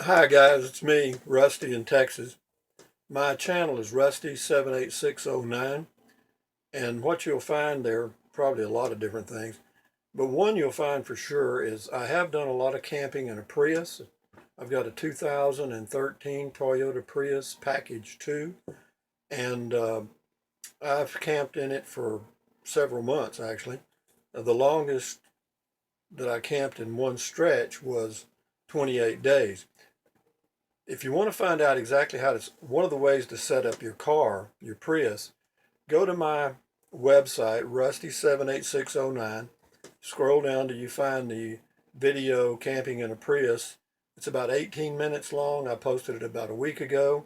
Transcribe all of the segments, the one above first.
Hi guys, it's me, Rusty in Texas. My channel is Rusty78609, and what you'll find there, probably a lot of different things, but one you'll find for sure is I have done a lot of camping in a Prius. I've got a 2013 Toyota Prius Package 2, and I've camped in it for several months actually. The longest that I camped in one stretch was 28 days. If you want to find out exactly how to, one of the ways to set up your car, your Prius, go to my website, Rusty78609. Scroll down till you find the video camping in a Prius. It's about 18 minutes long. I posted it about a week ago.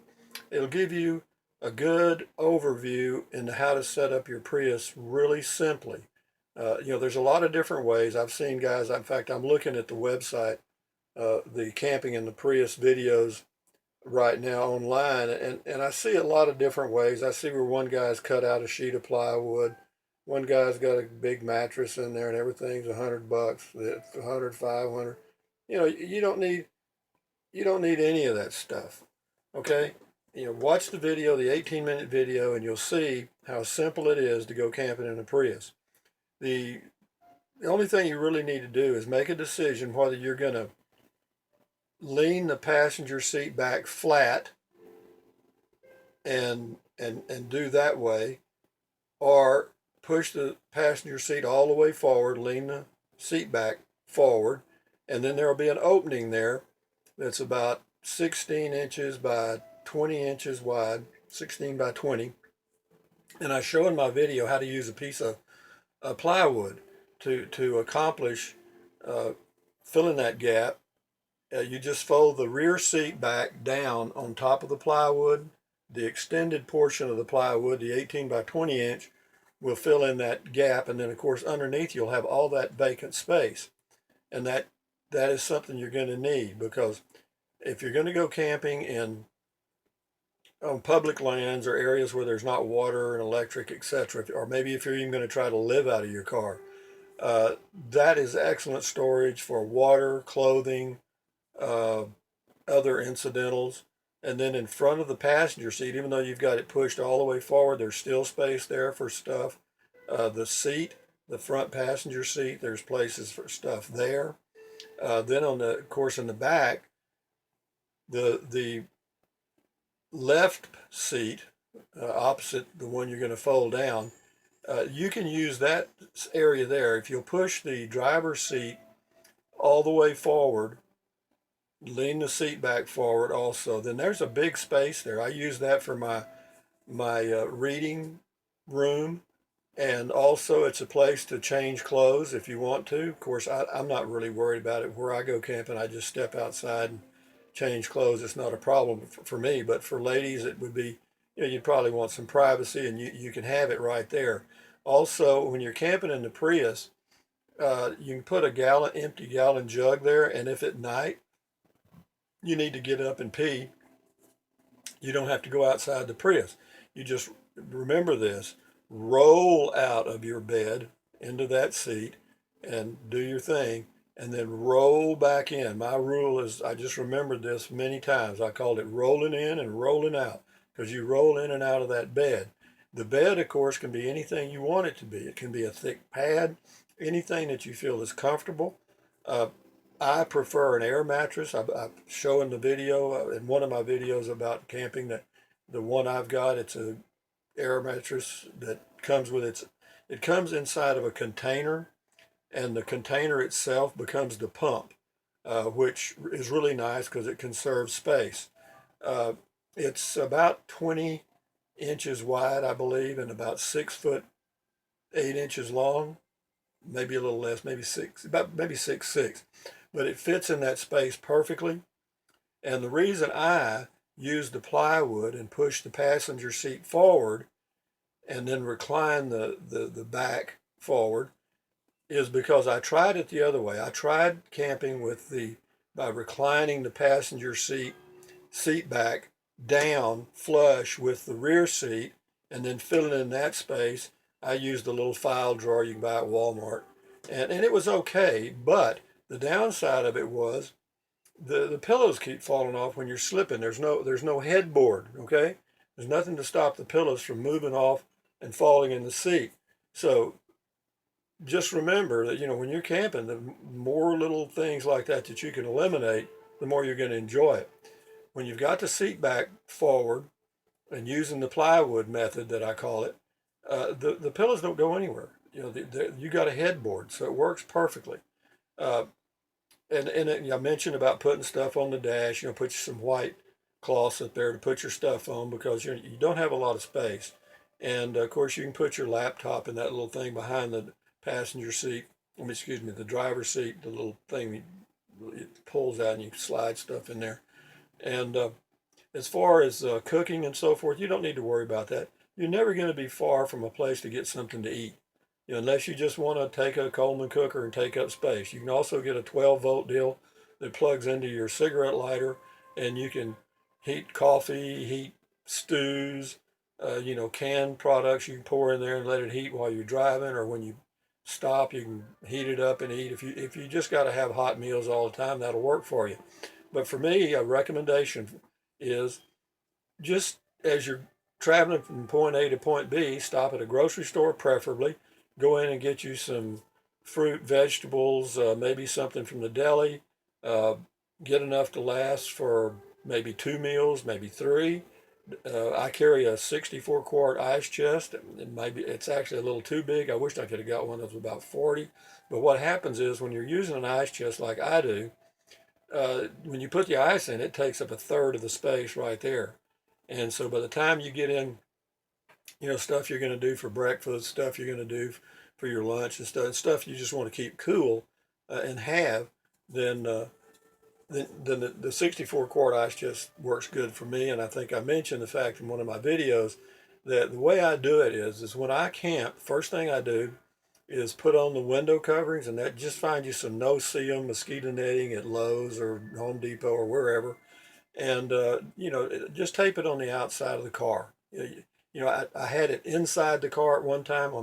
It'll give you a good overview into how to set up your Prius really simply. There's a lot of different ways. I've seen guys, in fact, I'm looking at the website, the camping in the Prius videos right now online, and I see a lot of different ways. I see where one guy's cut out a sheet of plywood, one guy's got a big mattress in there, and everything's $100, it's 100, 500. You don't need any of that stuff. Okay, watch the video, the 18-minute video, and you'll see how simple it is to go camping in a Prius. The the only thing you really need to do is make a decision whether you're going to lean the passenger seat back flat and do that way, or push the passenger seat all the way forward, lean the seat back forward, and then there'll be an opening there that's about 16 inches by 20 inches wide, 16 by 20. And I show in my video how to use a piece of plywood to accomplish uh, filling that gap. You just fold the rear seat back down on top of the plywood. The extended portion of the plywood, the 18 by 20 inch, will fill in that gap. And then, of course, underneath you'll have all that vacant space. And that is something you're going to need, because if you're going to go camping in on public lands or areas where there's not water and electric, etc., or maybe if you're even going to try to live out of your car, uh, that is excellent storage for water, clothing, uh, other incidentals. And then in front of the passenger seat, even though you've got it pushed all the way forward, there's still space there for stuff. The seat, the front passenger seat, there's places for stuff there. Then of course, in the back, the left seat, opposite the one you're going to fold down, you can use that area there. If you'll push the driver's seat all the way forward, lean the seat back forward also, then there's a big space there. I use that for my reading room, and also it's a place to change clothes if you want to. Of course, I'm not really worried about it. Where I go camping, I just step outside and change clothes. It's not a problem for me, but for ladies, it would be, you'd probably want some privacy, and you can have it right there. Also, when you're camping in the Prius, you can put a empty gallon jug there, and if at night you need to get up and pee, you don't have to go outside the Prius. You just remember this: roll out of your bed into that seat and do your thing, and then roll back in. My rule is, I just remembered this many times. I called it rolling in and rolling out, because you roll in and out of that bed. The bed, of course, can be anything you want it to be. It can be a thick pad, anything that you feel is comfortable. Uh, I prefer an air mattress. I've shown the video in one of my videos about camping that the one I've got, it's a air mattress that comes with it comes inside of a container, and the container itself becomes the pump, which is really nice because it conserves space. Uh, it's about 20 inches wide, I believe, and about 6 foot 8 inches long, maybe a little less, maybe six, about maybe 6'6", but it fits in that space perfectly. And the reason I use the plywood and push the passenger seat forward and then recline the back forward is because I tried it the other way. I tried camping by reclining the passenger seat back down flush with the rear seat and then filling in that space. I used a little file drawer you can buy at Walmart, and it was okay, but the downside of it was the pillows keep falling off when you're slipping. There's no headboard, okay? There's nothing to stop the pillows from moving off and falling in the seat. So just remember that, when you're camping, the more little things like that that you can eliminate, the more you're going to enjoy it. When you've got the seat back forward and using the plywood method that I call it, the pillows don't go anywhere. You got a headboard, so it works perfectly. Uh, I mentioned about putting stuff on the dash. Put some white cloths up there to put your stuff on because you don't have a lot of space. And of course, you can put your laptop in that little thing behind the passenger seat. Excuse me, the driver's seat, the little thing it pulls out and you can slide stuff in there. And as far as cooking and so forth, you don't need to worry about that. You're never going to be far from a place to get something to eat. Unless you just want to take a Coleman cooker and take up space. You can also get a 12-volt deal that plugs into your cigarette lighter, and you can heat coffee, heat stews, canned products you can pour in there and let it heat while you're driving, or when you stop, you can heat it up and eat. If you just got to have hot meals all the time, that'll work for you. But for me, a recommendation is just as you're traveling from point A to point B, stop at a grocery store preferably. Go in and get you some fruit, vegetables, maybe something from the deli. Uh, get enough to last for maybe 2 meals, maybe three. I carry a 64 quart ice chest. Maybe it's actually a little too big. I wish I could have got one that was about 40. But what happens is when you're using an ice chest like I do, when you put the ice in, it takes up a third of the space right there. And so by the time you get in, stuff you're going to do for breakfast, stuff you're going to do for your lunch, and stuff you just want to keep cool and have, then the 64 quart ice just works good for me. And I think I mentioned the fact in one of my videos that the way I do it is when I camp, first thing I do is put on the window coverings, and that just find you some no-see-um mosquito netting at Lowe's or Home Depot or wherever, and just tape it on the outside of the car. I had it inside the car at one time.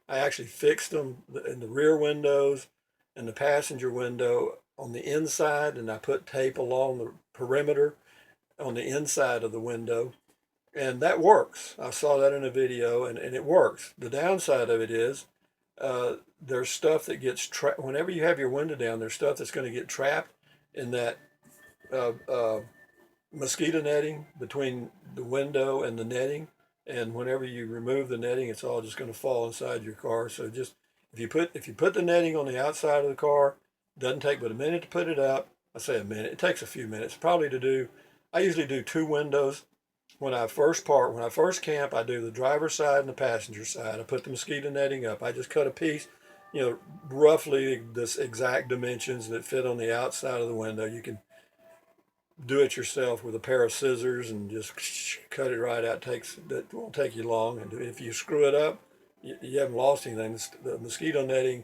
I actually fixed them in the rear windows and the passenger window on the inside, and I put tape along the perimeter on the inside of the window, and that works. I saw that in a video, and it works. The downside of it is there's stuff that gets trapped. Whenever you have your window down, there's stuff that's going to get trapped in that uh, uh, mosquito netting between the window and the netting. And whenever you remove the netting, it's all just going to fall inside your car. So just if you put the netting on the outside of the car, it doesn't take but a minute to put it up. I say a minute. It takes a few minutes probably to do. I usually do two windows. When I first camp, I do the driver's side and the passenger side. I put the mosquito netting up. I just cut a piece, roughly the exact dimensions that fit on the outside of the window. You can do it yourself with a pair of scissors and just cut it right out. That won't take you long. And if you screw it up, you haven't lost anything. The mosquito netting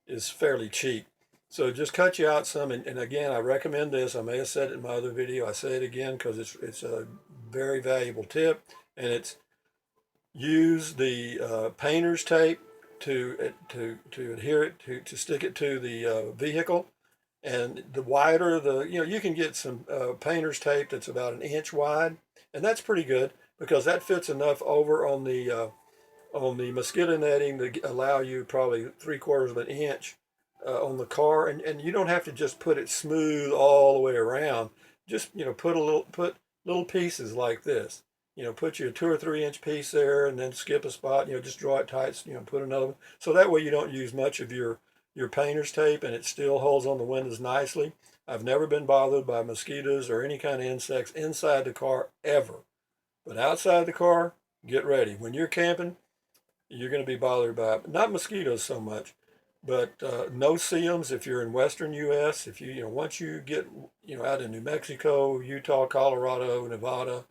is fairly cheap. So just cut you out some. And again, I recommend this. I may have said it in my other video. I say it again because it's a very valuable tip. And it's use the painter's tape to adhere it to stick it to the vehicle. And the wider you can get some painter's tape that's about an inch wide, and that's pretty good because that fits enough over on the mosquito netting to allow you probably 3/4 of an inch on the car, and you don't have to just put it smooth all the way around. Just put little pieces like this. Put you a 2 or 3 inch piece there, and then skip a spot. Just draw it tight. Put another one, so that way you don't use much of your painter's tape and it still holds on the windows nicely. I've never been bothered by mosquitoes or any kind of insects inside the car ever. But outside the car, get ready. When you're camping, you're going to be bothered by not mosquitoes so much, but no-see-ums if you're in western U.S. If once you get out in New Mexico, Utah, Colorado, Nevada,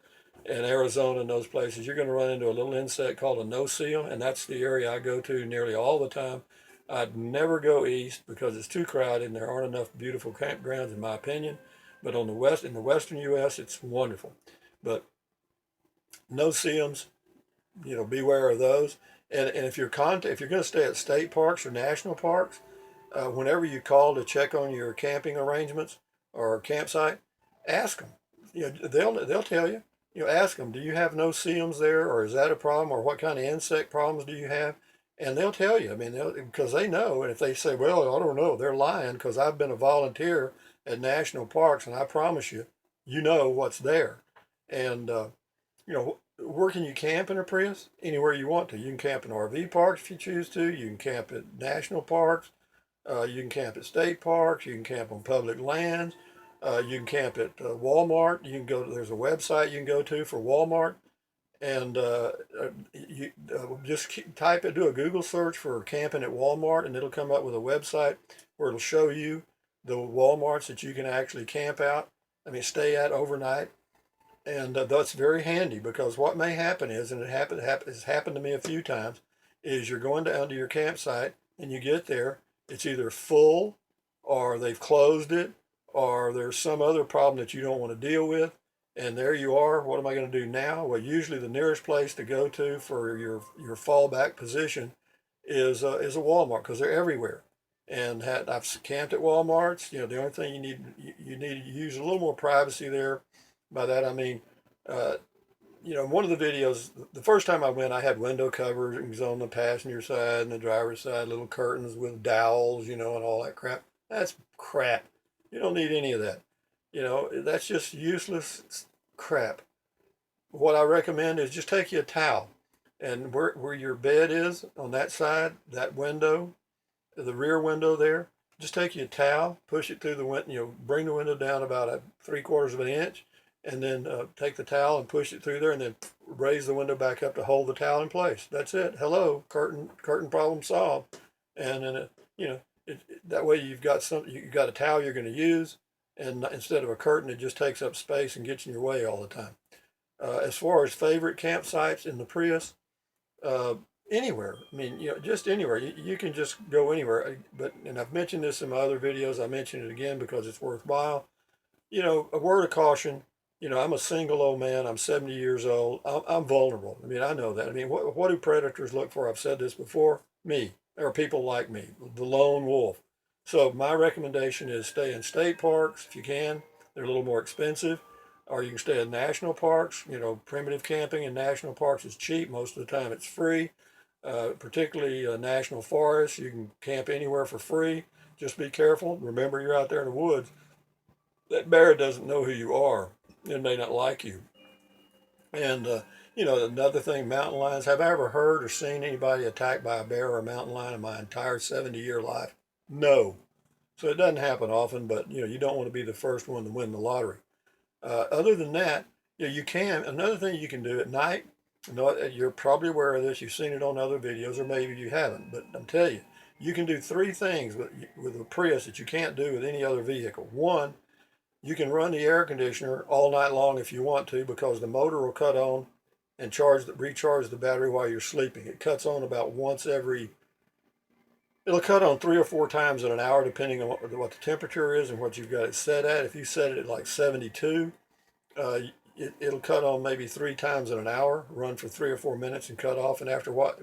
and Arizona and those places, you're going to run into a little insect called a no-see-um, and that's the area I go to nearly all the time. I'd never go east because it's too crowded and there aren't enough beautiful campgrounds in my opinion. But in the western U.S., it's wonderful. But no-see-ums, beware of those. And if you're going to stay at state parks or national parks, whenever you call to check on your camping arrangements, or campsite, ask them. They'll tell you. Ask them, do you have no-see-ums there, or is that a problem, or what kind of insect problems do you have? And they'll tell you. I mean, because they know. And if they say, well, I don't know, they're lying, because I've been a volunteer at national parks, and I promise you, you know what's there. And where can you camp in a Prius? Anywhere you want to. You can camp in RV parks if you choose to. You can camp at national parks. You can camp at state parks. You can camp on public lands. You can camp at Walmart. You can go. There's a website you can go to for Walmart, and you just type it. Do a Google search for camping at Walmart, and it'll come up with a website where it'll show you the Walmarts that you can actually camp out. I mean, stay at overnight. And that's very handy, because what may happen is, and it's happened to me a few times, is you're going down to your campsite and you get there, it's either full, or they've closed it, or there's some other problem that you don't want to deal with. And there you are. What am I going to do now? Well, usually the nearest place to go to for your fallback position is a Walmart, because they're everywhere. And I've camped at Walmarts. The only thing you need to use a little more privacy there. By that I mean, uh, one of the videos, the first time I went, I had window coverings on the passenger side and the driver's side, little curtains with dowels, and all that crap. That's crap. You don't need any of that. That's just useless crap. What I recommend is just take you a towel, and where your bed is on that side, that window, the rear window there, just take you a towel, push it through the window, bring the window down about a 3/4 of an inch, and then take the towel and push it through there, and then raise the window back up to hold the towel in place. That's it. Hello, curtain problem solved. And then that way you got a towel you're going to use, and instead of a curtain, it just takes up space and gets in your way all the time. As far as favorite campsites in the Prius, uh, anywhere. I mean, just anywhere. You can just go anywhere. And I've mentioned this in my other videos. I mention it again because it's worthwhile. A word of caution. I'm a single old man. I'm 70 years old. I'm vulnerable. I mean, I know that. I mean, what do predators look for? I've said this before. Me, or people like me, the lone wolf. So my recommendation is stay in state parks if you can. They're a little more expensive. Or you can stay in national parks. Primitive camping in national parks is cheap. Most of the time it's free. Particularly national forests. You can camp anywhere for free. Just be careful. Remember, you're out there in the woods. That bear doesn't know who you are. It may not like you. And, another thing, mountain lions. Have I ever heard or seen anybody attacked by a bear or a mountain lion in my entire 70-year life? No. So it doesn't happen often, but, you don't want to be the first one to win the lottery. Other than that, you can. Another thing you can do at night, you're probably aware of this, you've seen it on other videos, or maybe you haven't, but I'm telling you, you can do three things with a Prius that you can't do with any other vehicle. One, you can run the air conditioner all night long if you want to, because the motor will cut on and recharge the battery while you're sleeping. It cuts on about it'll cut on 3 or 4 times in an hour, depending on what the temperature is and what you've got it set at. If you set it at like 72, it'll cut on maybe 3 times in an hour, run for 3 or 4 minutes and cut off. And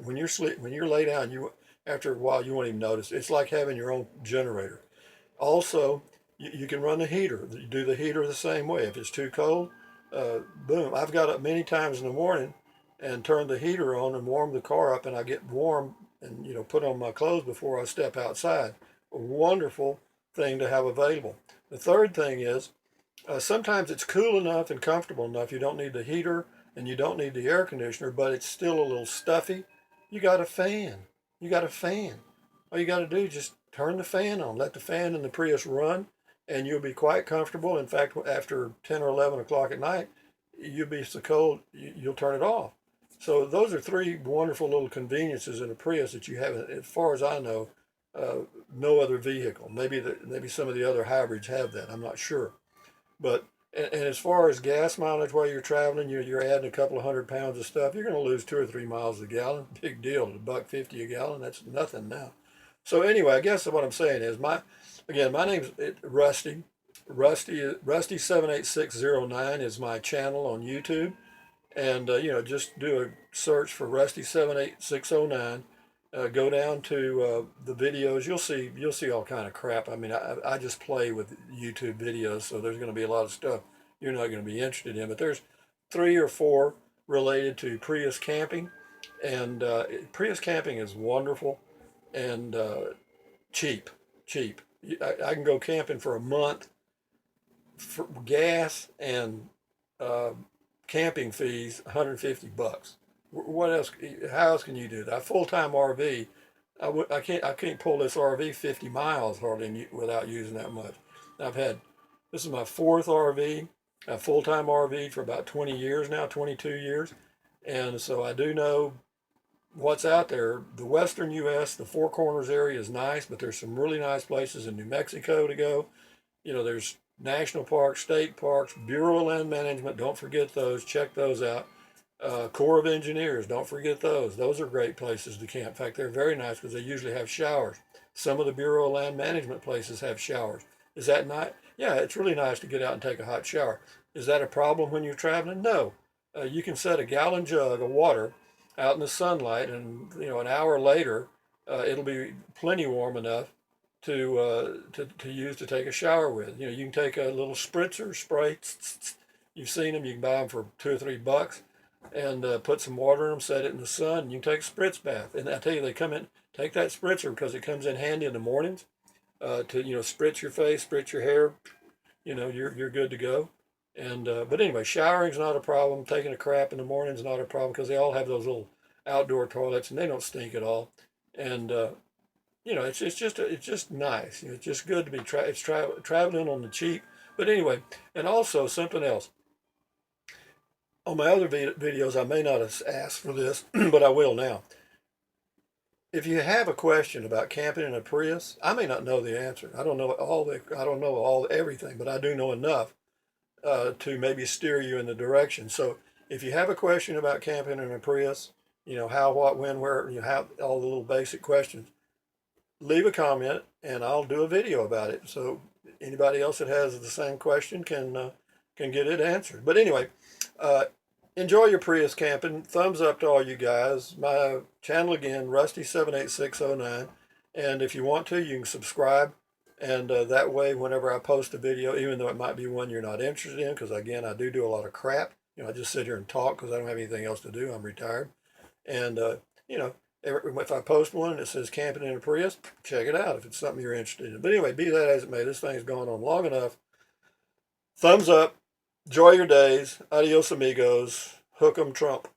when you're lay down, after a while you won't even notice. It's like having your own generator. Also, you can run the heater. You do the heater the same way. If it's too cold, boom. I've got up many times in the morning and turned the heater on and warmed the car up, and I get warm and put on my clothes before I step outside. A wonderful thing to have available. The third thing is, sometimes it's cool enough and comfortable enough. You don't need the heater and you don't need the air conditioner, but it's still a little stuffy. You got a fan. You got a fan. All you got to do is just turn the fan on. Let the fan in the Prius run, and you'll be quite comfortable. In fact, after 10 or 11 o'clock at night, you'll be so cold, you'll turn it off. So those are three wonderful little conveniences in a Prius that you have, as far as I know, no other vehicle. Maybe some of the other hybrids have that. I'm not sure. But and as far as gas mileage while you're traveling, you're adding a couple of 100 pounds of stuff. You're going to lose 2 or 3 miles a gallon. Big deal. $1.50 a gallon. That's nothing now. So anyway, I guess what I'm saying is my name's Rusty. Rusty 78609 is my channel on YouTube, and just do a search for Rusty 78609, Go down to the videos. You'll see all kind of crap. I mean, I just play with YouTube videos, so there's going to be a lot of stuff you're not going to be interested in. But there's 3 or 4 related to Prius camping, and Prius camping is wonderful and cheap. Cheap. I can go camping for a month for gas and uh, camping fees, $150. What else? How else can you do that? Full time RV. I can't pull this RV 50 miles hardly without using that much. I've had this is my 4th RV, a full time RV for about 20 years now, 22 years, and so I do know what's out there. The western U.S., the Four Corners area is nice, but there's some really nice places in New Mexico to go. There's national parks, state parks, Bureau of Land Management. Don't forget those. Check those out. Corps of Engineers. Don't forget those. Those are great places to camp. In fact, they're very nice because they usually have showers. Some of the Bureau of Land Management places have showers. Is that nice? Yeah, it's really nice to get out and take a hot shower. Is that a problem when you're traveling? No. You can set a gallon jug of water out in the sunlight, and an hour later, it'll be plenty warm enough to use to take a shower with. You can take a little spritzer spray. You've seen them. You can buy them for $2 or $3, and put some water in them. Set it in the sun. And you can take a spritz bath. And I tell you, they come in. Take that spritzer because it comes in handy in the mornings. To spritz your face, spritz your hair. You're good to go. And but anyway, showering's not a problem. Taking a crap in the morning's not a problem because they all have those little outdoor toilets and they don't stink at all. And it's just nice. It's just good to be traveling on the cheap. But anyway, and also something else. On my other videos, I may not have asked for this, but I will now. If you have a question about camping in a Prius, I may not know the answer. I don't know everything, but I do know enough to maybe steer you in the direction. So if you have a question about camping in a Prius, how, what, when, where, how all the little basic questions, leave a comment and I'll do a video about it. So anybody else that has the same question can get it answered. But anyway, enjoy your Prius camping. Thumbs up to all you guys. My channel again, Rusty78609. And if you want to, you can subscribe. And that way, whenever I post a video, even though it might be one you're not interested in, because again, I do a lot of crap. I just sit here and talk because I don't have anything else to do. I'm retired. And, if I post one and it says camping in a Prius, check it out if it's something you're interested in. But anyway, be that as it may, this thing's gone on long enough. Thumbs up. Enjoy your days. Adios, amigos. Hook 'em Trump.